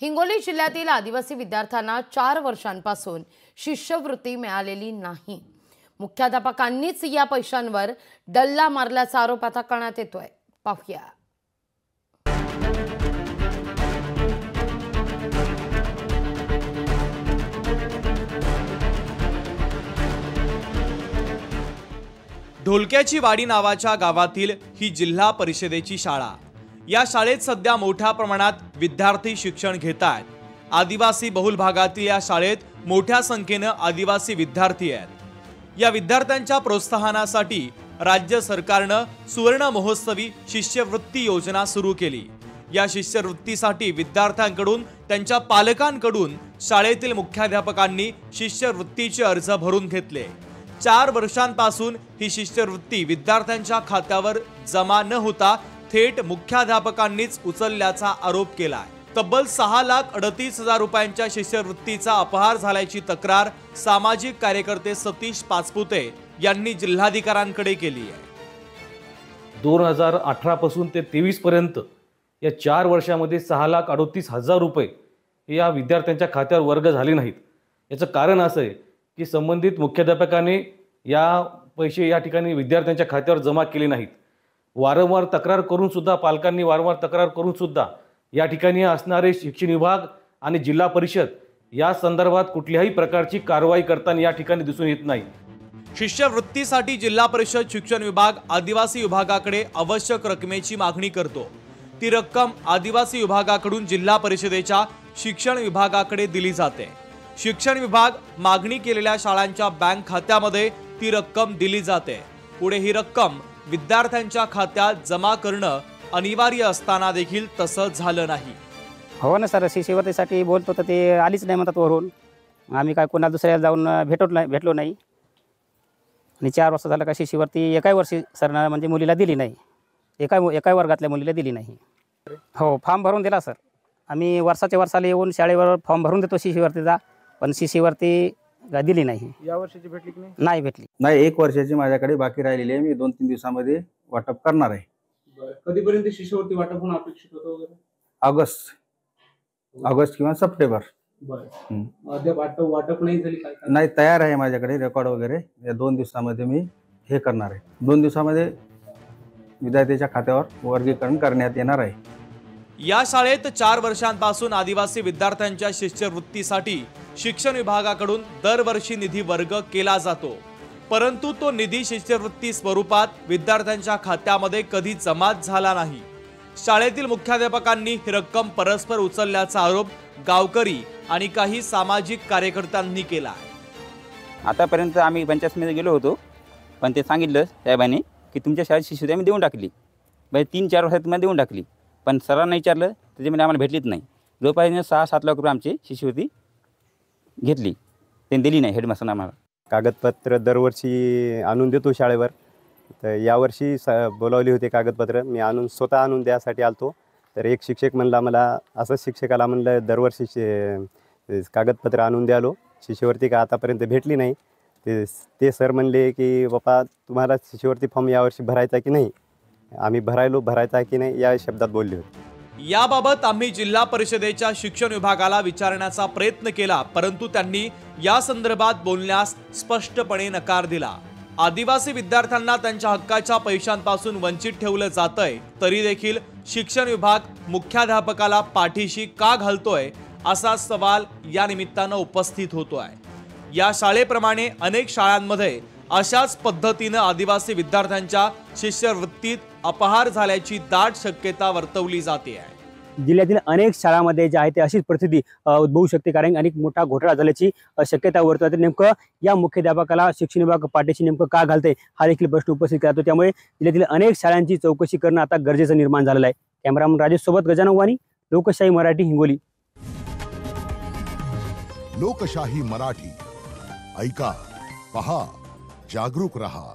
हिंगोली जिल्ह्यातील आदिवासी विद्यार्थ्यांना 4 वर्षांपासून शिष्यवृत्ती मिळालेली नाही। मुख्याध्यापकांनीच या पैशांवर डल्ला मारल्याचा आरोप आता करण्यात येतोय। पाहूया। ढोलक्याची वाडी नावाच्या गावातील ही जिल्हा परिषदेची शाळा। या शाळेत सध्या मोठ्या प्रमाणात विद्यार्थी शिक्षण घेत आहेत। आदिवासी बहुल भागातील या शाळेत मोठ्या संख्येने आदिवासी विद्यार्थी आहेत। या विद्यार्थ्यांच्या प्रोत्साहनासाठी राज्य सरकारने सुवर्ण महोत्सवी शिष्यवृत्ती योजना सुरू केली। या शिष्यवृत्तीसाठी विद्यार्थ्यांकडून त्यांच्या पालकांकडून शाळेतील मुख्याध्यापकांनी शिष्यवृत्तीचे अर्ज भरून घेतले। 4 वर्षांपासून ही शिष्यवृत्ती विद्यार्थ्यांच्या खात्यावर जमा न होता थेट मुख्याध्यापकांनीच उचलल्याचा आरोप केलाय। तब्बल 6,38,000 रुपयांच्या शिष्यवृत्तीचा अपहार झाल्याची तक्रार सामाजिक कार्यकर्ते सतीश पाचपुते यांनी जिल्हाधिकाऱ्यांकडे केली आहे। 2018 पासून ते 23 पर्यंत या 4 वर्षांमध्ये 6,38,000 रुपये या विद्यार्थ्यांच्या खात्यावर वर्ग झाले नाहीत। याचं कारण असं आहे की संबंधित मुख्याध्यापकाने या पैसे या ठिकाणी विद्यार्थ्यांच्या खात्यावर जमा केले नाहीत। वारंवार तक्रार करून सुद्धा पालकांनी वारंवार तक्रार करून सुद्धा या ठिकाणी असणारे शिक्षण विभाग आणि जिल्हा परिषद या संदर्भात कुठल्याही प्रकारची कारवाई करताना या ठिकाणी दिसून येत नाही। शिष्यवृत्तीसाठी जिल्हा परिषद शिक्षण विभाग आदिवासी विभागाकडे आवश्यक रकमेची मागणी करतो। ती रक्कम आदिवासी विभागाकडून जिल्हा परिषदेच्या शिक्षण विभागाकडे दिली जाते। शिक्षण विभाग मागणी केलेल्या शाळांच्या बँक खात्यामध्ये ती रक्कम दिली जाते। पुढे ही रक्कम विद्यार्थ्यांच्या खात्यात जमा करणं अनिवार्य असताना देखील तसं झालं नाही। हो ना सर, शिष्यवृत्तीसाठी बोलतो तर ते आलीच नाही म्हणतात वरून। आम्ही काय कोणा दुसऱ्याला जाऊन भेटलो नाही आणि 4 वर्ष झालं का शिष्यवृत्ती एकाही वर्षी सरनं म्हणजे मुलीला दिली नाही। एका वर्गातल्या मुलीला दिली नाही। हो, फॉर्म भरून दिला सर। आम्ही वर्षाच्या वर्षाला येऊन शाळेवर फॉर्म भरून देतो शिष्यवृत्तीचा, पण शिष्यवृत्ती दिली नाही। या वर्षाची भेटली की नाही भेटली। नाही, 1 वर्षाची माझ्याकडे बाकी राहिलेली आहे। मी 2-3 दिवसांमध्ये वाटप करणार आहे। कधीपर्यंत शिष्यवृत्ती वाटप होणं अपेक्षित होतं वगैरे? ऑगस्ट किंवा सप्टेंबर। वाटप नाही झाली काय? नाही, तयार आहे माझ्याकडे रेकॉर्ड वगैरे। या 2 दिवसांमध्ये मी हे करणार आहे। 2 दिवसांमध्ये विद्यार्थ्याच्या खात्यावर वर्गीकरण करण्यात येणार आहे। या शाळेत 4 वर्षांपासून आदिवासी विद्यार्थ्यांच्या शिष्यवृत्तीसाठी शिक्षण विभागाकडून दरवर्षी निधी वर्ग केला जातो, परंतु तो निधी शिष्यवृत्ती स्वरूपात विद्यार्थ्यांच्या खात्यामध्ये कधी जमाच झाला नाही। शाळेतील मुख्याध्यापकांनी ही रक्कम परस्पर उचलल्याचा आरोप गावकरी आणि काही सामाजिक कार्यकर्त्यांनी केला। आतापर्यंत आम्ही पंचायतमध्ये गेलो होतो, पण ते सांगितलं साहेबांनी की तुमच्या शाळेत शिष्यवृत्ती आम्ही देऊन टाकली, 3-4 वर्षात तुम्हाला देऊन टाकली, पण सरांना विचारलं त्याच्यामध्ये आम्हाला भेटलीच नाही। जोपर्यंत 6-7 लाख रुपये आमची शिष्यवृत्ती घेतली, त्यांनी दिली नाही हेडमास्टरने आम्हाला। कागदपत्र दरवर्षी आणून देतो शाळेवर, तर यावर्षी बोलावली होती कागदपत्र, मी स्वतः आणून द्यासाठी आलतो। तर एक शिक्षक म्हणला मला, असंच शिक्षकाला म्हणलं दरवर्षी कागदपत्र आणून द्यालो, शिष्यवृत्ती का आतापर्यंत भेटली नाही। ते सर म्हणले की बापा तुम्हाला शिष्यवृत्ती फॉर्म यावर्षी भरायचा की नाही? आम्ही भरायचा की नाही या शब्दात बोलले होते। याबाबत आम्ही जिल्हा परिषदेच्या शिक्षण विभागाला विचारण्याचा प्रयत्न केला, परंतु त्यांनी या संदर्भात बोलण्यास स्पष्टपणे नकार दिला। आदिवासी विद्यार्थ्यांना त्यांच्या हक्काच्या पैशांपासून वंचित ठेवलं जातंय, तरी देखील शिक्षण विभाग मुख्याध्यापकाला पाठीशी का घालतोय असा सवाल या निमित्तानं उपस्थित होतोय। या शाळेप्रमाणे अनेक शाळांमध्ये अशाच पद्धतीनं आदिवासी विद्यार्थ्यांच्या शिष्यवृत्तीत अपहार झाल्याची दाट शक्यता वर्तवली जाते आहे। जिल्ह्यातील अनेक शाळांमध्ये जे आहे ते अशीच परिस्थिती उद्भवू शकते, कारण अनेक मोठा घोटाळा झाल्याची शक्यता वर्तवते। नेमकं या मुख्याध्यापकाला शिक्षण विभाग पाठीशी नेमकं का घालते हा देखील प्रश्न उपस्थित करतो। त्यामुळे जिल्ह्यातील अनेक शाळांची चौकशी करणं आता गरजेचं निर्माण झालेलं आहे। कॅमेरामन राजेश सोबत गजानन वाणी, लोकशाही मराठी, हिंगोली। लोकशाही मराठी, ऐका, पहा, जागरूक रहा।